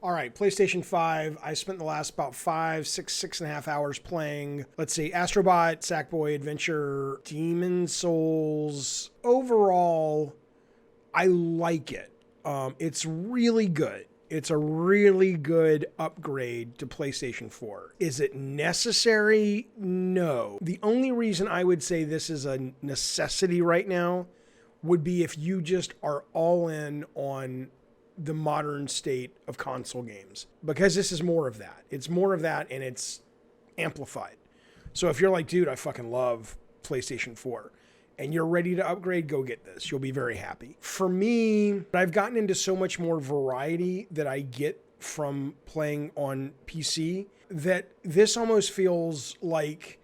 All right, PlayStation 5. I spent the last about 6.5 hours playing, let's see, Astrobot, Sackboy Adventure, Demon Souls. Overall, I like it. It's really good. It's a really good upgrade to PlayStation 4. Is it necessary? No. The only reason I would say this is a necessity right now would be if you just are all in on the modern state of console games, because this is more of that. It's more of that, and it's amplified. So if you're like, dude, I fucking love PlayStation 4 and you're ready to upgrade, go get this. You'll be very happy. For me, I've gotten into so much more variety that I get from playing on PC that this almost feels like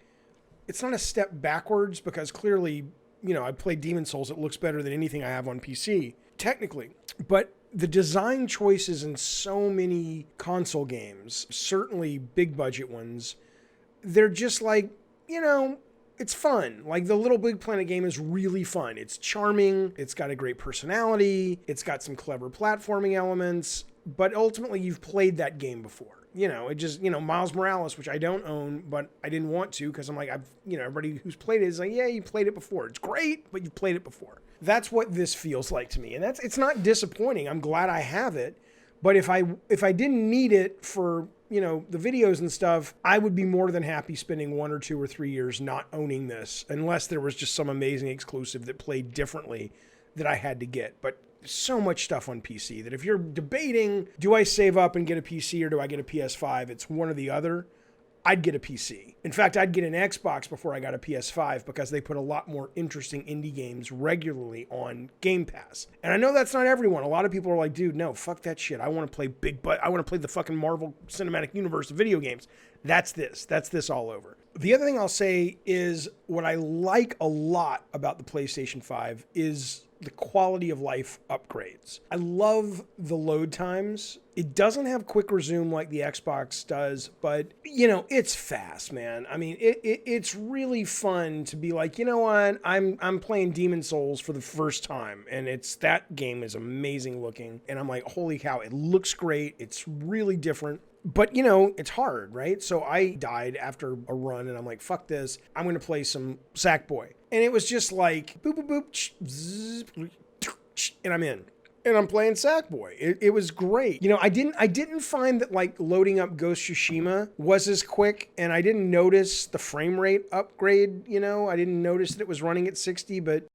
it's not a step backwards, because clearly, I played Demon Souls. It looks better than anything I have on PC, technically. But the design choices in so many console games, certainly big budget ones, they're just like, it's fun. Like the Little Big Planet game is really fun. It's charming. It's got a great personality. It's got some clever platforming elements. But ultimately, you've played that game before. It just, Miles Morales, which I don't own, but I didn't want to because I'm like, everybody who's played it is like, yeah, you played it before. It's great, but you've played it before. That's what this feels like to me. And it's not disappointing. I'm glad I have it. But if I didn't need it for, the videos and stuff, I would be more than happy spending 1 or 2 or 3 years not owning this, unless there was just some amazing exclusive that played differently that I had to get. But so much stuff on PC that if you're debating, do I save up and get a PC or do I get a PS5? It's one or the other. I'd get a PC. In fact, I'd get an Xbox before I got a PS5 because they put a lot more interesting indie games regularly on Game Pass. And I know that's not everyone. A lot of people are like, dude, no, fuck that shit. I want to play I want to play the fucking Marvel Cinematic Universe of video games. That's this. That's this all over. The other thing I'll say is what I like a lot about the PlayStation 5 is the quality of life upgrades. I love the load times. It doesn't have quick resume like the Xbox does, but it's fast, man. I mean, it's really fun to be like, what? I'm playing Demon Souls for the first time, and that game is amazing looking, and I'm like, holy cow, it looks great. It's really different. But, it's hard, right? So I died after a run, and I'm like, fuck this. I'm going to play some Sackboy. And it was just like, boop, boop, boop, zzz, and I'm in. And I'm playing Sackboy. It was great. I didn't find that, like, loading up Ghost Tsushima was as quick, and I didn't notice the frame rate upgrade, I didn't notice that it was running at 60, but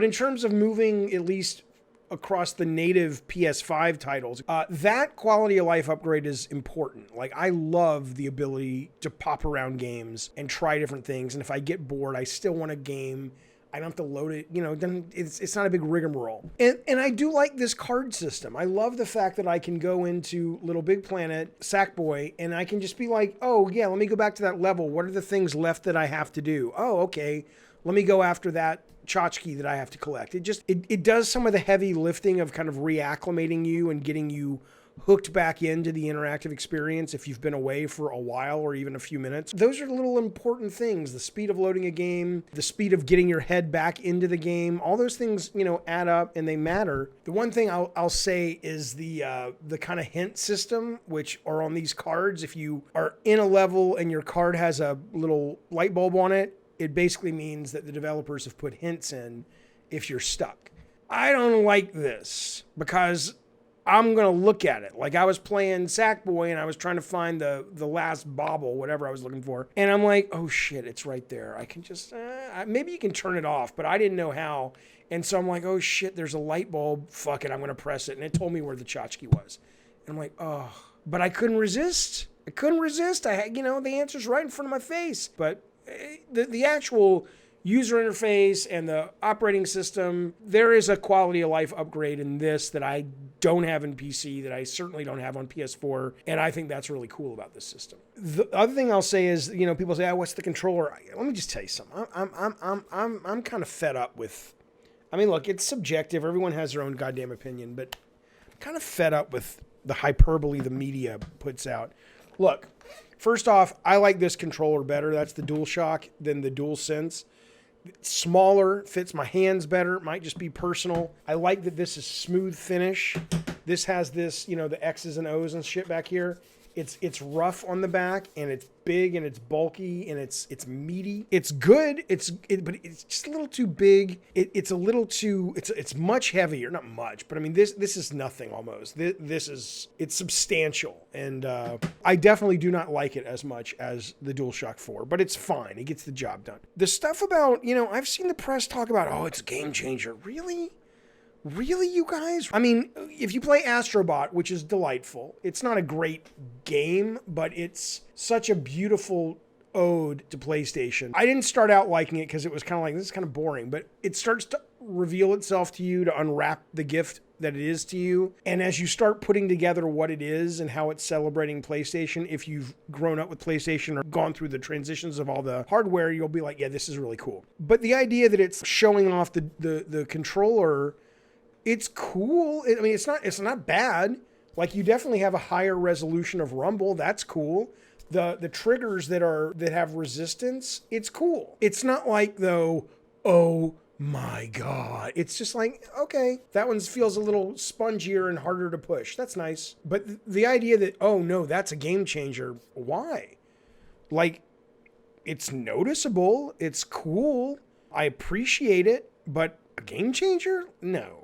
in terms of moving at least across the native PS5 titles, that quality of life upgrade is important. Like, I love the ability to pop around games and try different things. And if I get bored, I still want a game. I don't have to load it. Then it's not a big rigmarole. And I do like this card system. I love the fact that I can go into Little Big Planet, Sackboy, and I can just be like, oh, yeah, let me go back to that level. What are the things left that I have to do? Oh, okay. Let me go after that tchotchke that I have to collect. It does some of the heavy lifting of kind of reacclimating you and getting you hooked back into the interactive experience if you've been away for a while or even a few minutes. Those are little important things. The speed of loading a game, the speed of getting your head back into the game, all those things, add up and they matter. The one thing I'll say is the kind of hint system, which are on these cards. If you are in a level and your card has a little light bulb on it, it basically means that the developers have put hints in if you're stuck. I don't like this because I'm going to look at it. Like, I was playing Sackboy and I was trying to find the last bauble, whatever I was looking for. And I'm like, oh shit, it's right there. I can just, maybe you can turn it off, but I didn't know how. And so I'm like, oh shit, there's a light bulb. Fuck it, I'm going to press it. And it told me where the tchotchke was. And I'm like, oh, but I couldn't resist. I had, the answer's right in front of my face. But the actual user interface and the operating system, there is a quality of life upgrade in this that I don't have in PC, that I certainly don't have on PS4, and I think that's really cool about this system. The other thing I'll say is, people say, oh, what's the controller? Let me just tell you something. I'm kind of fed up with. I mean, look, it's subjective. Everyone has their own goddamn opinion, but I'm kind of fed up with the hyperbole the media puts out. Look, first off, I like this controller better. That's the DualShock than the DualSense. smaller, fits my hands better. It might just be personal. I like that this is smooth finish. This has this, you know, the X's and O's and shit back here. It's rough on the back, and it's big, and it's bulky, and it's meaty. It's good. But it's just a little too big. It's a little too. It's much heavier. Not much, but I mean this is nothing almost. It's substantial, and I definitely do not like it as much as the DualShock 4, but it's fine. It gets the job done. The stuff about, you know, I've seen the press talk about, oh, it's a game changer. Really? Really, you guys? I mean, if you play Astrobot, which is delightful, it's not a great game, but it's such a beautiful ode to PlayStation. I didn't start out liking it because it was kind of like, this is kind of boring, but it starts to reveal itself to you, to unwrap the gift that it is to you. And as you start putting together what it is and how it's celebrating PlayStation, if you've grown up with PlayStation or gone through the transitions of all the hardware, you'll be like, yeah, this is really cool. But the idea that it's showing off the controller, it's cool. I mean, it's not bad. Like, you definitely have a higher resolution of rumble. That's cool. The triggers that have resistance, it's cool. It's not like, though, oh my God. It's just like, okay, that one feels a little spongier and harder to push. That's nice. But the idea that, oh no, that's a game changer. Why? Like, it's noticeable. It's cool. I appreciate it. But a game changer? No.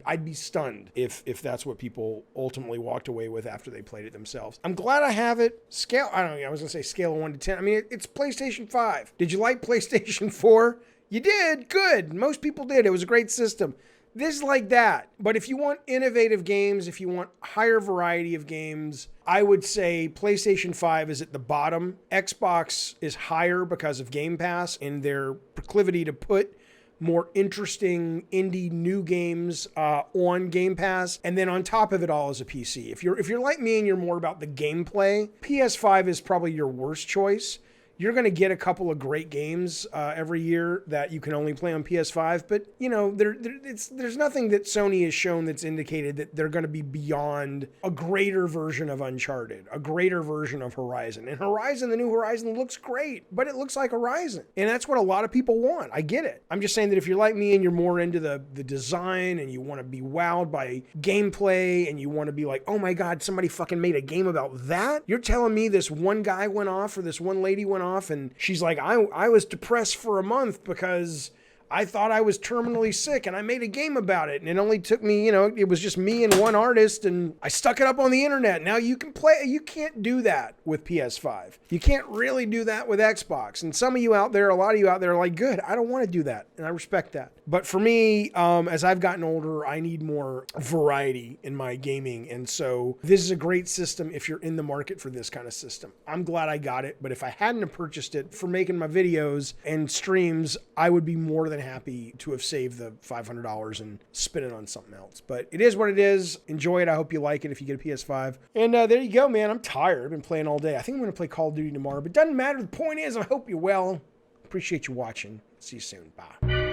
I'd be stunned if that's what people ultimately walked away with after they played it themselves. I'm glad I have it. Scale, I don't know, I was going to say scale of 1 to 10. I mean, it's PlayStation 5. Did you like PlayStation 4? You did. Good. Most people did. It was a great system. This is like that. But if you want innovative games, if you want higher variety of games, I would say PlayStation 5 is at the bottom. Xbox is higher because of Game Pass and their proclivity to put more interesting indie new games on Game Pass, and then on top of it all is a PC. If you're like me and you're more about the gameplay, PS5 is probably your worst choice. You're going to get a couple of great games every year that you can only play on PS5, but you know, there's nothing that Sony has shown that's indicated that they're going to be beyond a greater version of Uncharted, a greater version of Horizon. And Horizon, the new Horizon, looks great, but it looks like Horizon. And that's what a lot of people want. I get it. I'm just saying that if you're like me and you're more into the design and you want to be wowed by gameplay and you want to be like, oh my God, somebody fucking made a game about that? You're telling me this one guy went off or this one lady went off and she's like, I was depressed for a month because I thought I was terminally sick and I made a game about it. And it only took me, you know, it was just me and one artist and I stuck it up on the internet. Now you can play, you can't do that with PS5. You can't really do that with Xbox. And some of you out there, a lot of you out there are like, good, I don't want to do that. And I respect that. But for me, as I've gotten older, I need more variety in my gaming. And so this is a great system if you're in the market for this kind of system. I'm glad I got it. But if I hadn't have purchased it for making my videos and streams, I would be more than happy to have saved the $500 and spent it on something else. But it is what it is. Enjoy it. I hope you like it if you get a PS5. And there you go, man. I'm tired. I've been playing all day. I think I'm going to play Call of Duty tomorrow, but it doesn't matter. The point is, I hope you're well. Appreciate you watching. See you soon. Bye.